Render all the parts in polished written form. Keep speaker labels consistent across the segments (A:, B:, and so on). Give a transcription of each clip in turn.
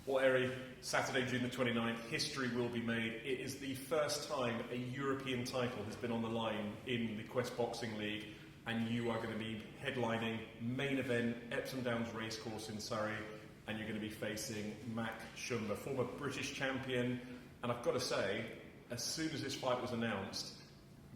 A: Well, Eri, Saturday, June the 29th, history will be made. It is the first time a European title has been on the line in the Quest Boxing League, and you are going to be headlining main event, Epsom Downs Racecourse in Surrey, and you're going to be facing Mac Shumba, former British champion. And I've got to say, as soon as this fight was announced,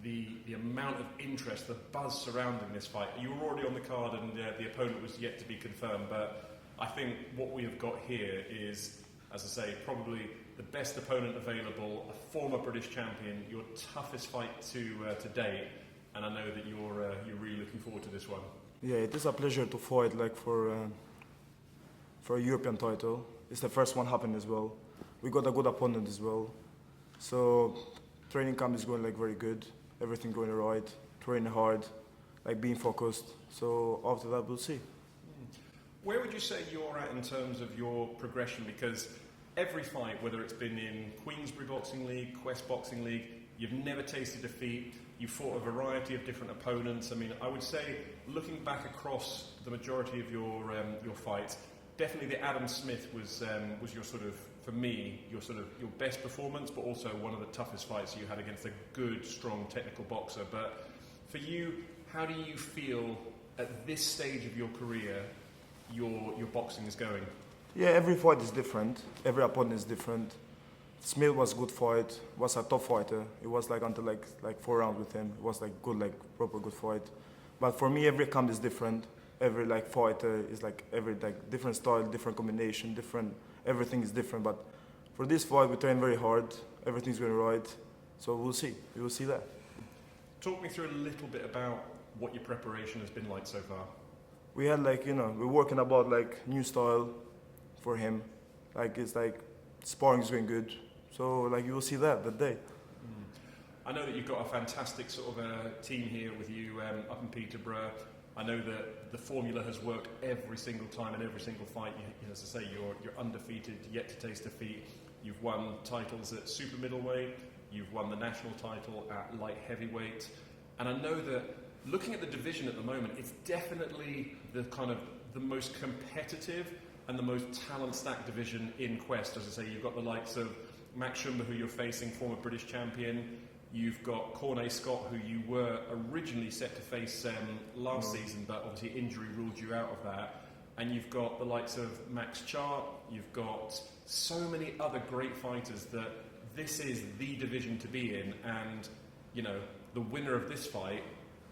A: the amount of interest, the buzz surrounding this fight, you were already on the card and the opponent was yet to be confirmed, but I think what we have got here is, as I say, probably the best opponent available, a former British champion, your toughest fight to date, and I know that you're really looking forward to this one.
B: Yeah, it is a pleasure to fight for a European title. It's the first one happening as well. We got a good opponent as well, so training camp is going very good. Everything going right, training hard, being focused. So after that, we'll see.
A: Where would you say you're at in terms of your progression? Because every fight, whether it's been in Queensbury Boxing League, Quest Boxing League, you've never tasted defeat. You've fought a variety of different opponents. I mean, I would say, looking back across the majority of your fights, definitely the Adam Smith was your sort of, for me, your best performance, but also one of the toughest fights you had against a good, strong, technical boxer. But for you, how do you feel at this stage of your career your boxing is going?
B: Yeah, every fight is different. Every opponent is different. Smith was a good fight. Was a top fighter. It was until 4 rounds with him. It was good, proper good fight. But for me, every camp is different. Every fighter is every different style, different combination, different. Everything is different. But for this fight, we train very hard. Everything's going right. So we'll see. We will see that.
A: Talk me through a little bit about what your preparation has been like so far.
B: We had we're working about new style for him. It's sparring is going good. So you will see that day.
A: I know that you've got a fantastic sort of team here with you up in Peterborough. I know that the formula has worked every single time in every single fight. As I say, you're undefeated, yet to taste defeat. You've won titles at super middleweight. You've won the national title at light heavyweight. And I know that looking at the division at the moment, it's definitely the most competitive and the most talent-stacked division in Quest. As I say, you've got the likes of Mac Shumba, who you're facing, former British champion. You've got Cornet Scott, who you were originally set to face last season, but obviously injury ruled you out of that. And you've got the likes of Max Chart. You've got so many other great fighters that this is the division to be in. And, the winner of this fight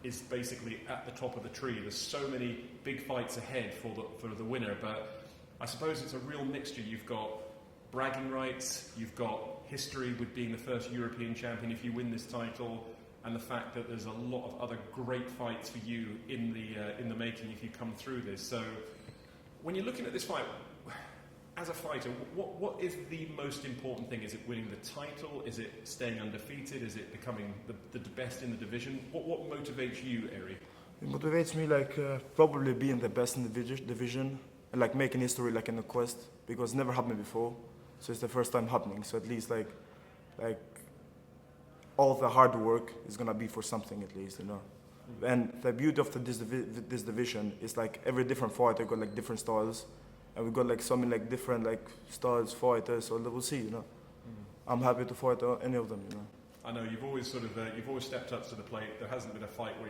A: is basically at the top of the tree. There's so many big fights ahead for the winner, but I suppose it's a real mixture. You've got bragging rights, you've got history with being the first European champion if you win this title, and the fact that there's a lot of other great fights for you in the making if you come through this. So when you're looking at this fight, as a fighter, what is the most important thing? Is it winning the title? Is it staying undefeated? Is it becoming the best in the division? What motivates you, Eri?
B: It motivates me probably being the best in the division and making history in the Quest, because it never happened before. So it's the first time happening. So at least all the hard work is gonna be for something at least, And the beauty of this division is every different fighter got different styles. And we got so many different styles, fighters. So we'll see, I'm happy to fight any of them,
A: I know you've always stepped up to the plate. There hasn't been a fight where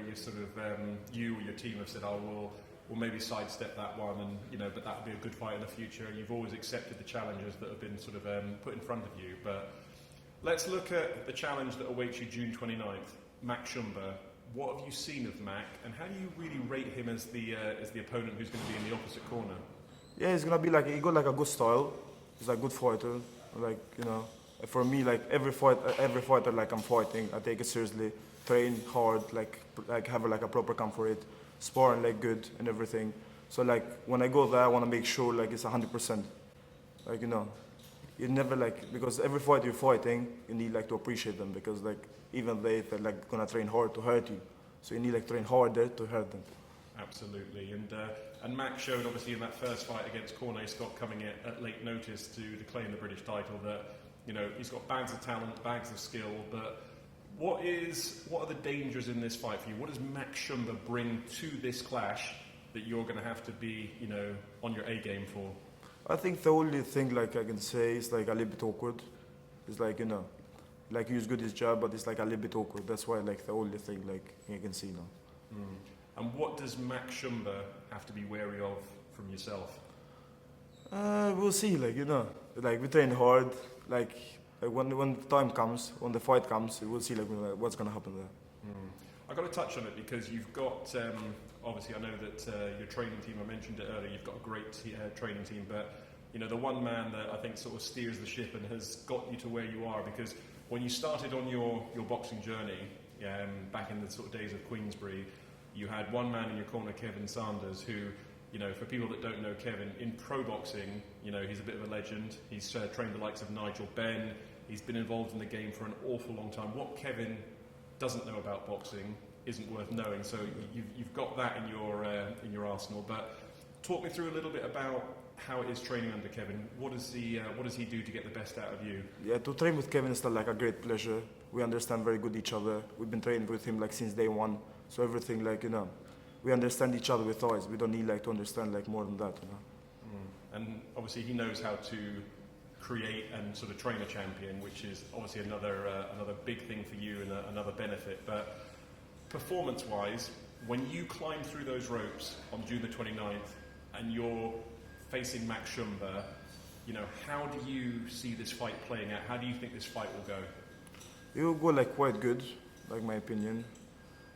A: you or your team have said, "Oh, we'll maybe sidestep that one," and but that would be a good fight in the future. You've always accepted the challenges that have been put in front of you. But let's look at the challenge that awaits you June 29th, Mac Shumba. What have you seen of Mac, and how do you really rate him as the opponent who's going to be in the opposite corner?
B: Yeah, he's gonna be he got a good style. He's a good fighter. For me, every fighter I'm fighting, I take it seriously. Train hard, have a proper camp for it. Sparring good and everything. So when I go there, I want to make sure it's 100%. You never because every fight you're fighting, you need to appreciate them, because even they're gonna train hard to hurt you. So you need train harder to hurt them.
A: Absolutely, and Mac showed obviously in that first fight against Cornet Scott, coming at late notice to claim the British title, that he's got bags of talent, bags of skill. But what are the dangers in this fight for you? What does Mac Shumba bring to this clash that you're going to have to be on your A game for?
B: I think the only thing like I can say is like a little bit awkward. It's like, you know, like he's good at his job, but it's like a little bit awkward. That's why like the only thing like you can see now.
A: And what does Mac Shumba have to be wary of from yourself?
B: We'll see, like, you know, like we train hard, like when the time comes, when the fight comes, we'll see like what's gonna happen there.
A: I've got to touch on it because you've got, obviously I know that your training team, I mentioned it earlier, you've got a great training team, but you know, the one man that I think sort of steers the ship and has got you to where you are, because when you started on your boxing journey, back in the sort of days of Queensbury, you had one man in your corner, Kevin Sanders, who, you know, for people that don't know Kevin, in pro boxing, you know, he's a bit of a legend. He's trained the likes of Nigel Benn. He's been involved in the game for an awful long time. What Kevin doesn't know about boxing isn't worth knowing. So you've got that in your arsenal. But talk me through a little bit about how it is training under Kevin. What does he do to get the best out of you?
B: Yeah, to train with Kevin is like a great pleasure. We understand very good each other. We've been training with him like since day one. So everything like, you know, we understand each other with eyes. We don't need like to understand like more than that, you know.
A: And obviously he knows how to create and sort of train a champion, which is obviously another big thing for you and another benefit. But performance-wise, when you climb through those ropes on June the 29th and you're facing Mac Shumba, you know, how do you see this fight playing out? How do you think this fight will go?
B: It will go like quite good, like my opinion.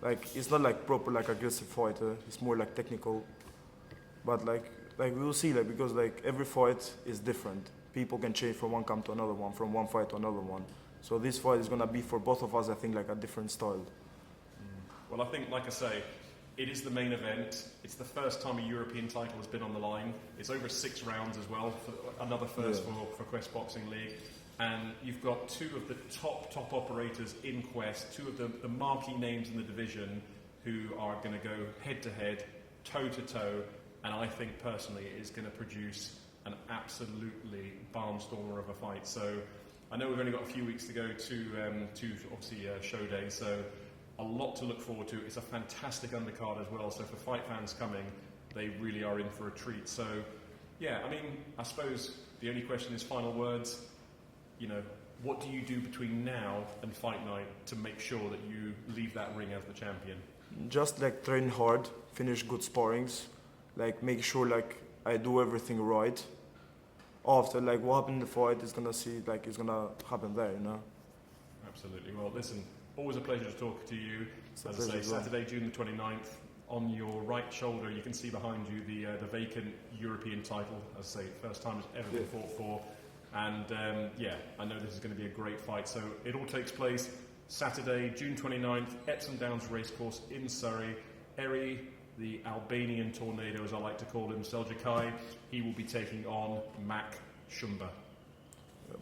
B: Like it's not like proper like aggressive fighter. It's more like technical. But like we will see, like, because like every fight is different. People can change from one camp to another one, from one fight to another one. So this fight is gonna be for both of us, I think, like a different style.
A: Well, I think, like I say, it is the main event. It's the first time a European title has been on the line. It's over 6 rounds as well, for another first for Quest Boxing League. And you've got two of the top operators in Quest, two of the marquee names in the division who are going to go head-to-head, toe-to-toe, and I think personally it is going to produce an absolutely barnstormer of a fight. So I know we've only got a few weeks to go to obviously show day, so a lot to look forward to. It's a fantastic undercard as well, so for fight fans coming, they really are in for a treat. So yeah, I mean, I suppose the only question is final words. You know, what do you do between now and fight night to make sure that you leave that ring as the champion?
B: Just like train hard, finish good sparrings, like make sure like I do everything right. After like what happened in the fight is gonna see like it's gonna happen there, you know.
A: Absolutely. Well, listen, always a pleasure to talk to you. As I say, Saturday, June the 29th, on your right shoulder, you can see behind you the vacant European title. As I say, first time it's ever been fought for. And yeah, I know this is going to be a great fight. So it all takes place Saturday, June 29th, Epsom Downs Racecourse in Surrey. Eri, the Albanian tornado, as I like to call him, Selgjekaj, he will be taking on Mac Shumba.
B: Yep.